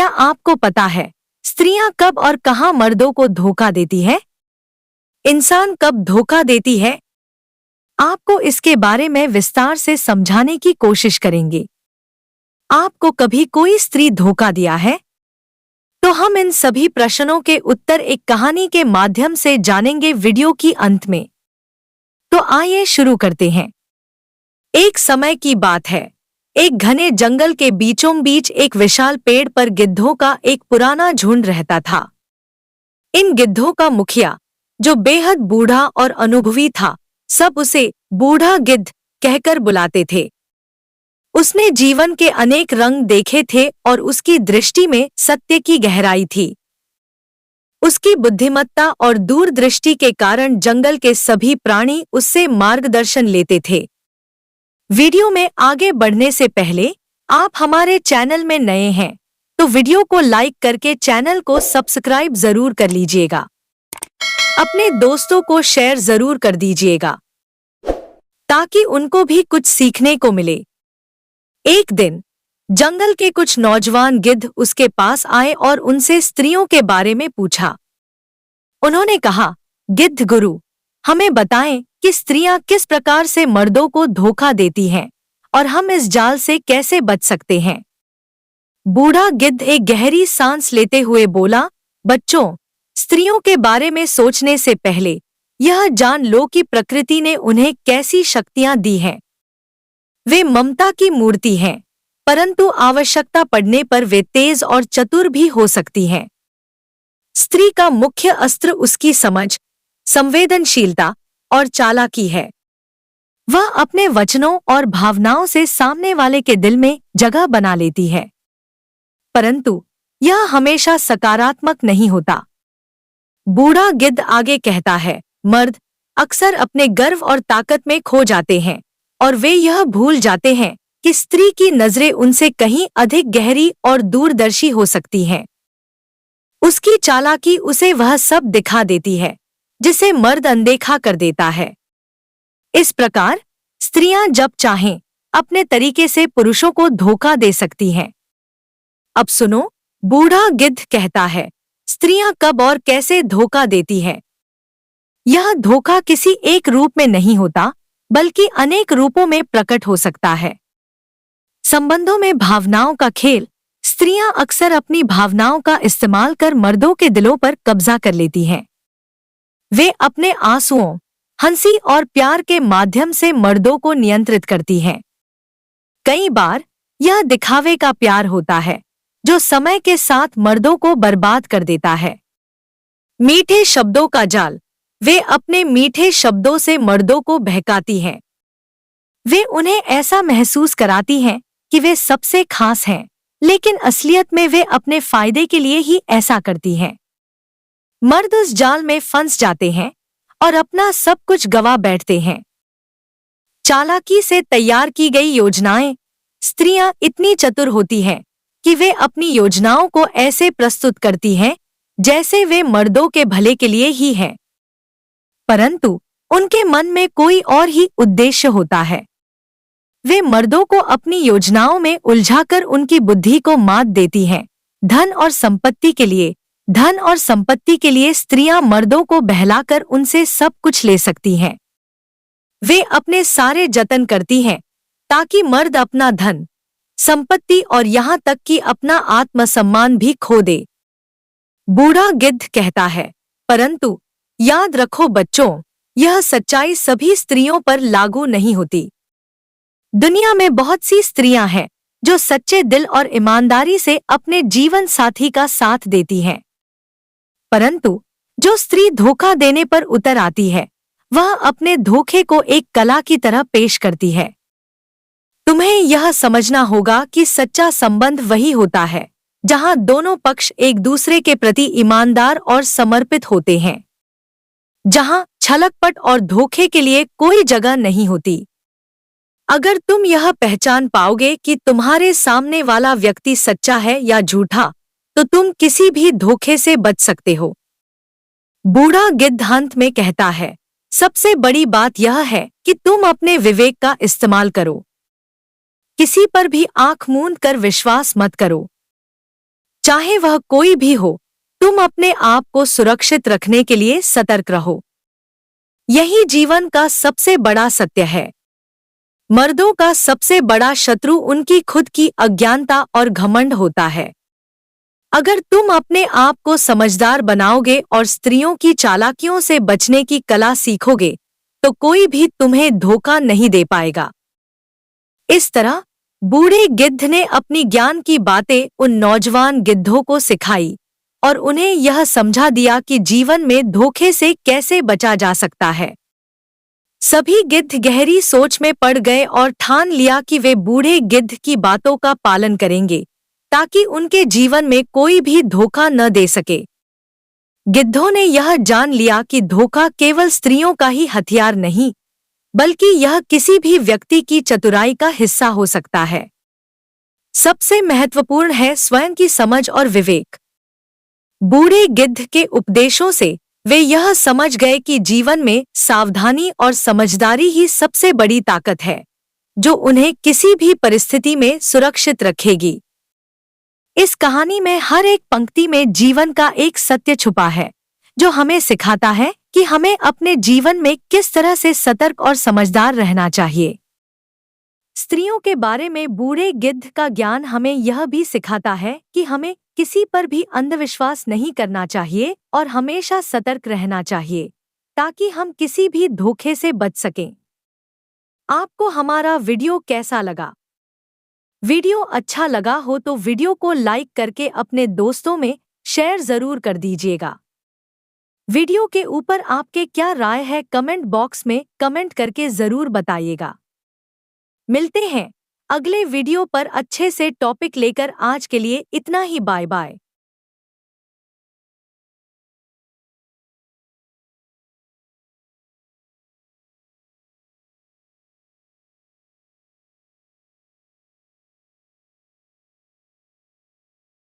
क्या आपको पता है स्त्रियां कब और कहां मर्दों को धोखा देती है? इंसान कब धोखा देती है? आपको इसके बारे में विस्तार से समझाने की कोशिश करेंगे। आपको कभी कोई स्त्री धोखा दिया है? तो हम इन सभी प्रश्नों के उत्तर एक कहानी के माध्यम से जानेंगे वीडियो की अंत में। तो आइए शुरू करते हैं। एक समय की बात है। एक घने जंगल के बीचों बीच एक विशाल पेड़ पर गिद्धों का एक पुराना झुंड रहता था। इन गिद्धों का मुखिया, जो बेहद बूढ़ा और अनुभवी था, सब उसे बूढ़ा गिद्ध कहकर बुलाते थे। उसने जीवन के अनेक रंग देखे थे और उसकी दृष्टि में सत्य की गहराई थी। उसकी बुद्धिमत्ता और दूरदृष्टि के कारण जंगल के सभी प्राणी उससे मार्गदर्शन लेते थे। वीडियो में आगे बढ़ने से पहले आप हमारे चैनल में नए हैं तो वीडियो को लाइक करके चैनल को सब्सक्राइब जरूर कर लीजिएगा। अपने दोस्तों को शेयर जरूर कर दीजिएगा ताकि उनको भी कुछ सीखने को मिले। एक दिन जंगल के कुछ नौजवान गिद्ध उसके पास आए और उनसे स्त्रियों के बारे में पूछा। उन्होंने कहा, गिद्ध गुरु, हमें बताएं कि स्त्रियां किस प्रकार से मर्दों को धोखा देती हैं और हम इस जाल से कैसे बच सकते हैं। बूढ़ा गिद्ध एक गहरी सांस लेते हुए बोला, बच्चों, स्त्रियों के बारे में सोचने से पहले यह जान लो कि प्रकृति ने उन्हें कैसी शक्तियां दी हैं। वे ममता की मूर्ति हैं, परंतु आवश्यकता पड़ने पर वे तेज और चतुर भी हो सकती हैं। स्त्री का मुख्य अस्त्र उसकी समझ, संवेदनशीलता और चालाकी है। वह अपने वचनों और भावनाओं से सामने वाले के दिल में जगह बना लेती है, परंतु यह हमेशा सकारात्मक नहीं होता। बूढ़ा गिद्ध आगे कहता है, मर्द अक्सर अपने गर्व और ताकत में खो जाते हैं और वे यह भूल जाते हैं कि स्त्री की नजरें उनसे कहीं अधिक गहरी और दूरदर्शी हो सकती हैं। उसकी चालाकी उसे वह सब दिखा देती है जिसे मर्द अनदेखा कर देता है। इस प्रकार स्त्रियां जब चाहें अपने तरीके से पुरुषों को धोखा दे सकती हैं। अब सुनो, बूढ़ा गिद्ध कहता है, स्त्रियां कब और कैसे धोखा देती हैं। यह धोखा किसी एक रूप में नहीं होता, बल्कि अनेक रूपों में प्रकट हो सकता है। संबंधों में भावनाओं का खेल। स्त्रियां अक्सर अपनी भावनाओं का इस्तेमाल कर मर्दों के दिलों पर कब्जा कर लेती हैं। वे अपने आंसुओं, हंसी और प्यार के माध्यम से मर्दों को नियंत्रित करती हैं। कई बार यह दिखावे का प्यार होता है जो समय के साथ मर्दों को बर्बाद कर देता है। मीठे शब्दों का जाल। वे अपने मीठे शब्दों से मर्दों को बहकाती हैं। वे उन्हें ऐसा महसूस कराती हैं कि वे सबसे खास हैं, लेकिन असलियत में वे अपने फायदे के लिए ही ऐसा करती हैं। मर्द उस जाल में फंस जाते हैं और अपना सब कुछ गवा बैठते हैं। चालाकी से तैयार की गई योजनाएं। स्त्रियां इतनी चतुर होती हैं कि वे अपनी योजनाओं को ऐसे प्रस्तुत करती हैं जैसे वे मर्दों के भले के लिए ही हैं, परंतु उनके मन में कोई और ही उद्देश्य होता है। वे मर्दों को अपनी योजनाओं में उलझाकर उनकी बुद्धि को मात देती हैं। धन और संपत्ति के लिए स्त्रियां मर्दों को बहलाकर उनसे सब कुछ ले सकती हैं। वे अपने सारे जतन करती हैं ताकि मर्द अपना धन, संपत्ति और यहाँ तक कि अपना आत्मसम्मान भी खो दे। बूढ़ा गिद्ध कहता है, परंतु याद रखो बच्चों, यह सच्चाई सभी स्त्रियों पर लागू नहीं होती। दुनिया में बहुत सी स्त्रियां हैं जो सच्चे दिल और ईमानदारी से अपने जीवन साथी का साथ देती हैं, परंतु जो स्त्री धोखा देने पर उतर आती है, वह अपने धोखे को एक कला की तरह पेश करती है। तुम्हें यह समझना होगा कि सच्चा संबंध वही होता है जहां दोनों पक्ष एक दूसरे के प्रति ईमानदार और समर्पित होते हैं, जहां छलकपट और धोखे के लिए कोई जगह नहीं होती। अगर तुम यह पहचान पाओगे कि तुम्हारे सामने वाला व्यक्ति सच्चा है या झूठा, तो तुम किसी भी धोखे से बच सकते हो। बूढ़ा गिद्ध अंत में कहता है, सबसे बड़ी बात यह है कि तुम अपने विवेक का इस्तेमाल करो। किसी पर भी आंख मूंद कर विश्वास मत करो। चाहे वह कोई भी हो, तुम अपने आप को सुरक्षित रखने के लिए सतर्क रहो। यही जीवन का सबसे बड़ा सत्य है। मर्दों का सबसे बड़ा शत्रु उनकी खुद की अज्ञानता और घमंड होता है। अगर तुम अपने आप को समझदार बनाओगे और स्त्रियों की चालाकियों से बचने की कला सीखोगे, तो कोई भी तुम्हें धोखा नहीं दे पाएगा। इस तरह बूढ़े गिद्ध ने अपनी ज्ञान की बातें उन नौजवान गिद्धों को सिखाई और उन्हें यह समझा दिया कि जीवन में धोखे से कैसे बचा जा सकता है। सभी गिद्ध गहरी सोच में पड़ गए और ठान लिया कि वे बूढ़े गिद्ध की बातों का पालन करेंगे, ताकि उनके जीवन में कोई भी धोखा न दे सके। गिद्धों ने यह जान लिया कि धोखा केवल स्त्रियों का ही हथियार नहीं, बल्कि यह किसी भी व्यक्ति की चतुराई का हिस्सा हो सकता है। सबसे महत्वपूर्ण है स्वयं की समझ और विवेक। बूढ़े गिद्ध के उपदेशों से वे यह समझ गए कि जीवन में सावधानी और समझदारी ही सबसे बड़ी ताकत है, जो उन्हें किसी भी परिस्थिति में सुरक्षित रखेगी। इस कहानी में हर एक पंक्ति में जीवन का एक सत्य छुपा है, जो हमें सिखाता है कि हमें अपने जीवन में किस तरह से सतर्क और समझदार रहना चाहिए। स्त्रियों के बारे में बूढ़े गिद्ध का ज्ञान हमें यह भी सिखाता है कि हमें किसी पर भी अंधविश्वास नहीं करना चाहिए और हमेशा सतर्क रहना चाहिए, ताकि हम किसी भी धोखे से बच सकें। आपको हमारा वीडियो कैसा लगा? वीडियो अच्छा लगा हो तो वीडियो को लाइक करके अपने दोस्तों में शेयर जरूर कर दीजिएगा। वीडियो के ऊपर आपके क्या राय है कमेंट बॉक्स में कमेंट करके जरूर बताइएगा। मिलते हैं अगले वीडियो पर अच्छे से टॉपिक लेकर। आज के लिए इतना ही। Bye bye.